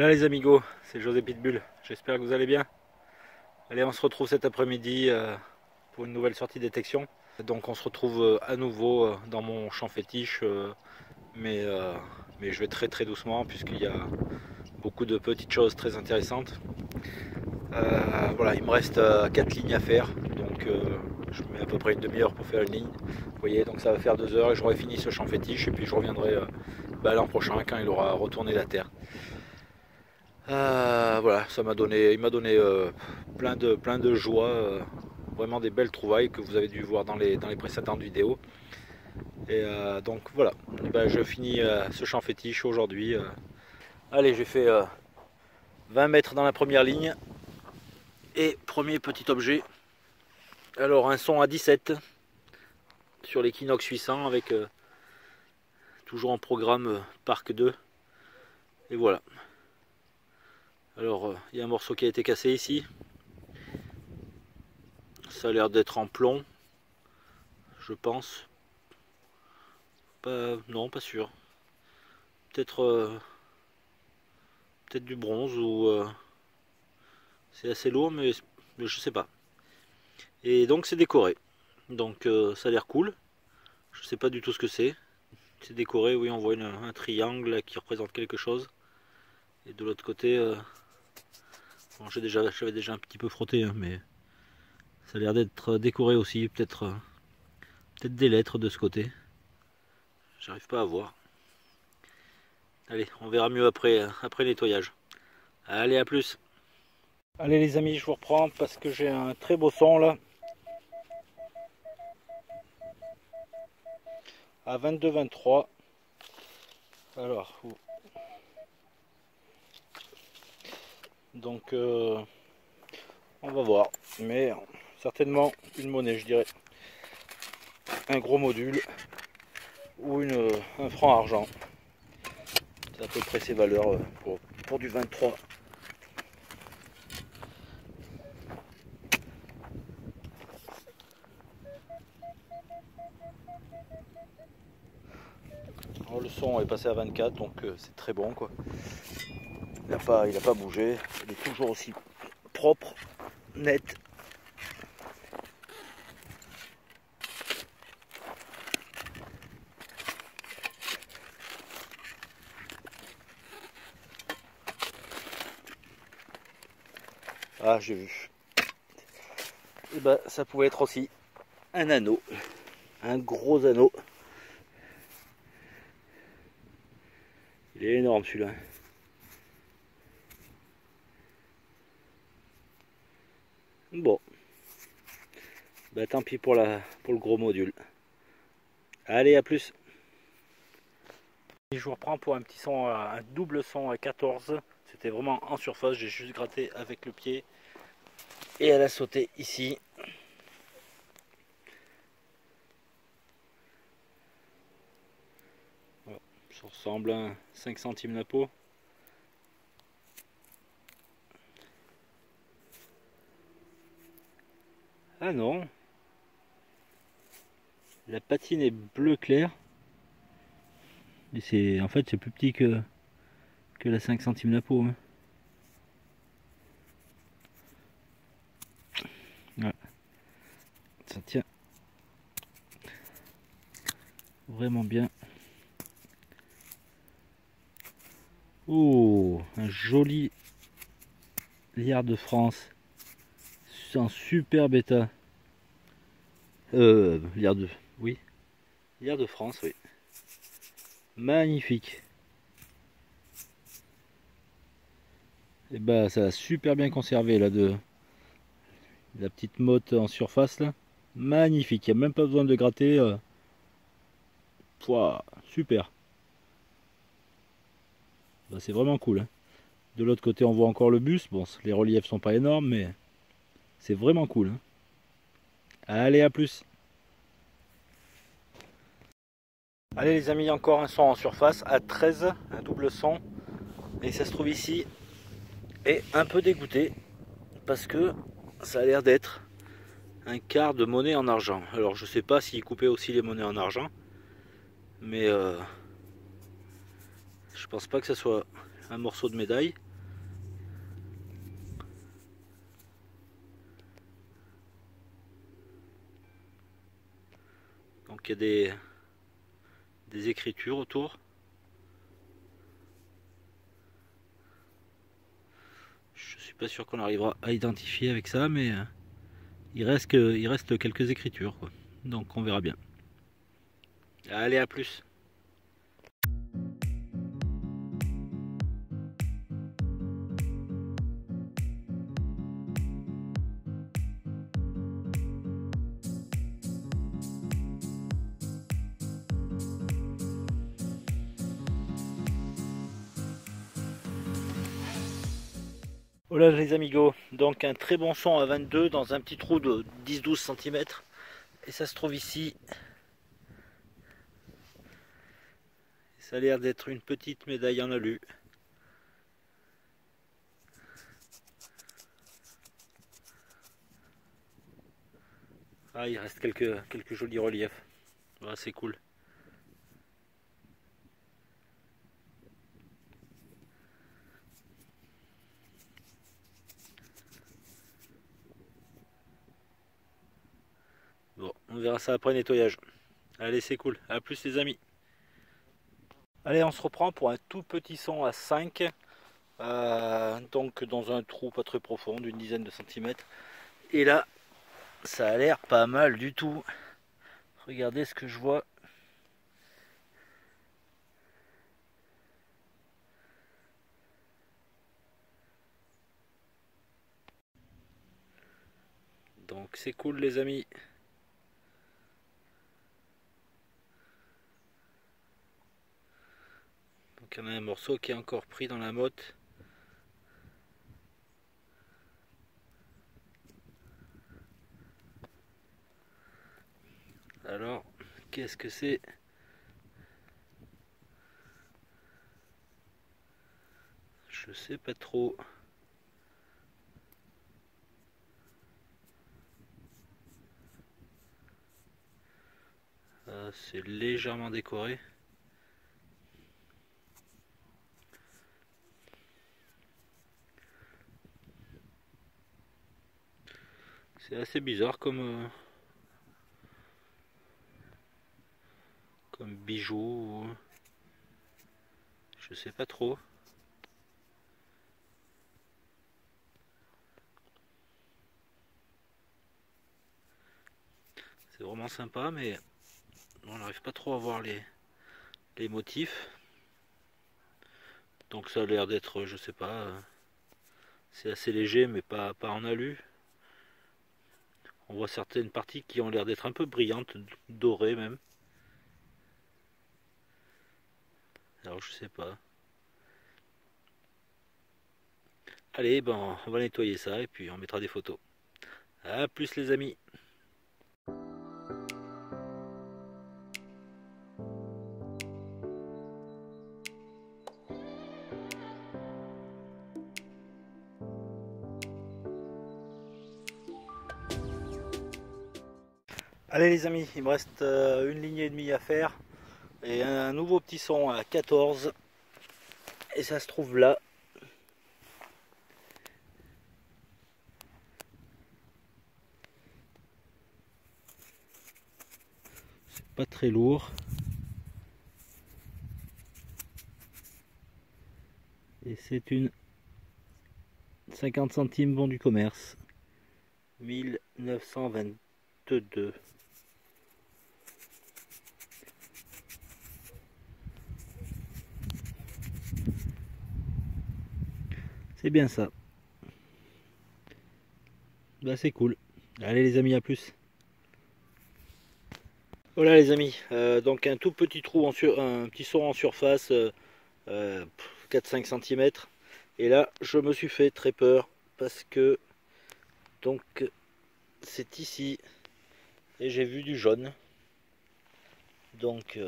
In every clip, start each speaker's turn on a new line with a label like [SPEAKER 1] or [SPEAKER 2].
[SPEAKER 1] Voilà les amigos, c'est José Pitbull, j'espère que vous allez bien. Allez, on se retrouve cet après-midi pour une nouvelle sortie détection. Donc on se retrouve à nouveau dans mon champ fétiche, mais je vais très doucement puisqu'il y a beaucoup de petites choses très intéressantes. Voilà, il me reste 4 lignes à faire, donc je mets à peu près une demi-heure pour faire une ligne. Vous voyez, donc ça va faire 2 heures et j'aurai fini ce champ fétiche et puis je reviendrai l'an prochain quand il aura retourné la terre. Voilà, il m'a donné plein de joie, vraiment des belles trouvailles que vous avez dû voir dans les précédentes vidéos. Et donc voilà, je finis ce champ fétiche aujourd'hui. Allez, j'ai fait 20 mètres dans la première ligne. Et premier petit objet, alors un son à 17 sur l'Equinox 800 avec toujours en programme Parc 2. Et voilà. Alors, il y a un morceau qui a été cassé ici. Ça a l'air d'être en plomb, je pense. Non, pas sûr. Peut-être du bronze ou c'est assez lourd, mais je sais pas. Et donc c'est décoré. Donc ça a l'air cool. Je sais pas du tout ce que c'est. C'est décoré, oui, on voit un triangle qui représente quelque chose. Et de l'autre côté, bon, j'avais déjà un petit peu frotté, hein, mais ça a l'air d'être décoré aussi. Peut-être des lettres de ce côté. J'arrive pas à voir. Allez, on verra mieux après nettoyage. Allez, à plus. Allez les amis, je vous reprends parce que j'ai un très beau son là. À 22-23. Alors, donc on va voir. Mais certainement une monnaie, je dirais. Un gros module ou un franc argent. C'est à peu près ces valeurs pour du 23. Alors, le son est passé à 24, donc c'est très bon quoi. Il n'a pas bougé, il est toujours aussi propre, net. Ah, j'ai vu. Et ben ça pouvait être aussi un anneau, un gros anneau. Il est énorme celui-là. Bon, bah tant pis pour le gros module. Allez, à plus. Je vous reprends pour un petit son, un double son à 14. C'était vraiment en surface, j'ai juste gratté avec le pied et elle a sauté ici. Voilà, ça ressemble à un 5 centimes la peau. Ah non, la patine est bleu clair. Et en fait c'est plus petit que la 5 centimes la peau. Hein. Voilà. Ça tient vraiment bien. Oh, un joli liard de France. C'est un super bêta. Liard de... Oui. Liard de France, oui. Magnifique. Et bah ça a super bien conservé là de la petite motte en surface là. Magnifique, il n'y a même pas besoin de gratter. Pouah, super. Bah, c'est vraiment cool. Hein. De l'autre côté on voit encore le bus. Bon, les reliefs sont pas énormes mais c'est vraiment cool. Hein. Allez, à plus. Allez les amis, encore un son en surface à 13, un double son. Et ça se trouve ici. Et un peu dégoûté parce que ça a l'air d'être un quart de monnaie en argent. Alors je sais pas s'il coupait aussi les monnaies en argent. Mais je pense pas que ça soit un morceau de médaille. Donc il y a des écritures autour. Je suis pas sûr qu'on arrivera à identifier avec ça, mais il reste quelques écritures, quoi. Donc on verra bien. Allez, à plus. Voilà les amigos, donc un très bon son à 22 dans un petit trou de 10-12 cm. Et ça se trouve ici. Ça a l'air d'être une petite médaille en alu. Ah, il reste quelques jolis reliefs. Ah, c'est cool. Bon, on verra ça après nettoyage. Allez, c'est cool. À plus les amis. Allez, on se reprend pour un tout petit son à 5. Donc dans un trou pas très profond, d'une dizaine de centimètres. Et là, ça a l'air pas mal du tout. Regardez ce que je vois. Donc c'est cool les amis. Donc il y en a un morceau qui est encore pris dans la motte. Alors, qu'est-ce que c'est? Je sais pas trop. C'est légèrement décoré. C'est assez bizarre comme bijou. Je sais pas trop. C'est vraiment sympa, mais on n'arrive pas trop à voir les motifs. Donc ça a l'air d'être, je sais pas, c'est assez léger, mais pas en alu. On voit certaines parties qui ont l'air d'être un peu brillantes, dorées même. Alors je sais pas. Allez, ben on va nettoyer ça et puis on mettra des photos. A plus les amis. Allez les amis, il me reste une ligne et demie à faire et un nouveau petit son à 14 et ça se trouve là. C'est pas très lourd et c'est une 50 centimes bon du commerce, 1922. C'est bien ça. Bah c'est cool. Allez les amis, à plus. Voilà les amis, donc un tout petit trou un petit son en surface, 4-5 cm. Et là je me suis fait très peur parce que donc c'est ici et j'ai vu du jaune. Donc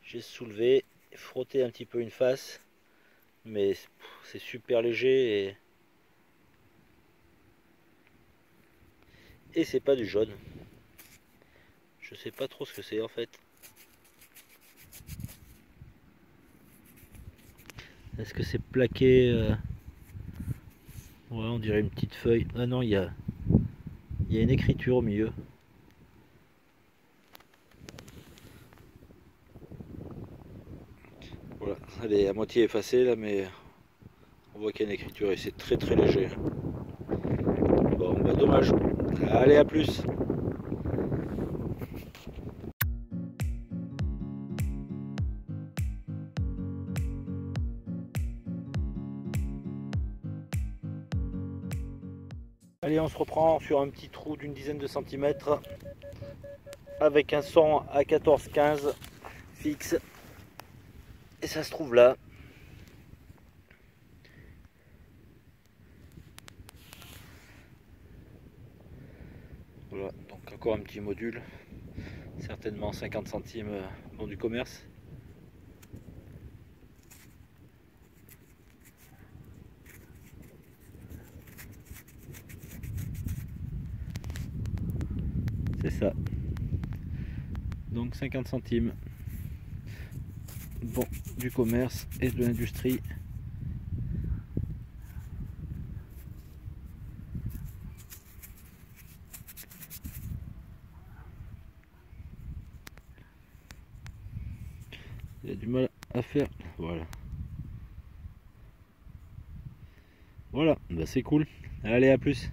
[SPEAKER 1] j'ai soulevé, frotté un petit peu une face, mais c'est super léger et c'est pas du jaune. Je sais pas trop ce que c'est en fait. Est-ce que c'est plaqué ouais, on dirait une petite feuille. Ah non, il y a une écriture au milieu. Voilà, elle est à moitié effacée là, mais on voit qu'il y a une écriture et c'est très très léger. Bon, bah dommage. Allez, à plus. Allez, on se reprend sur un petit trou d'une dizaine de centimètres avec un son à 14-15 fixe. Et ça se trouve là. Voilà, donc encore un petit module. Certainement 50 centimes bon du commerce. C'est ça. Donc 50 centimes. Bon, du commerce et de l'industrie. Il y a du mal à faire. Voilà. Voilà, bah c'est cool. Allez, à plus.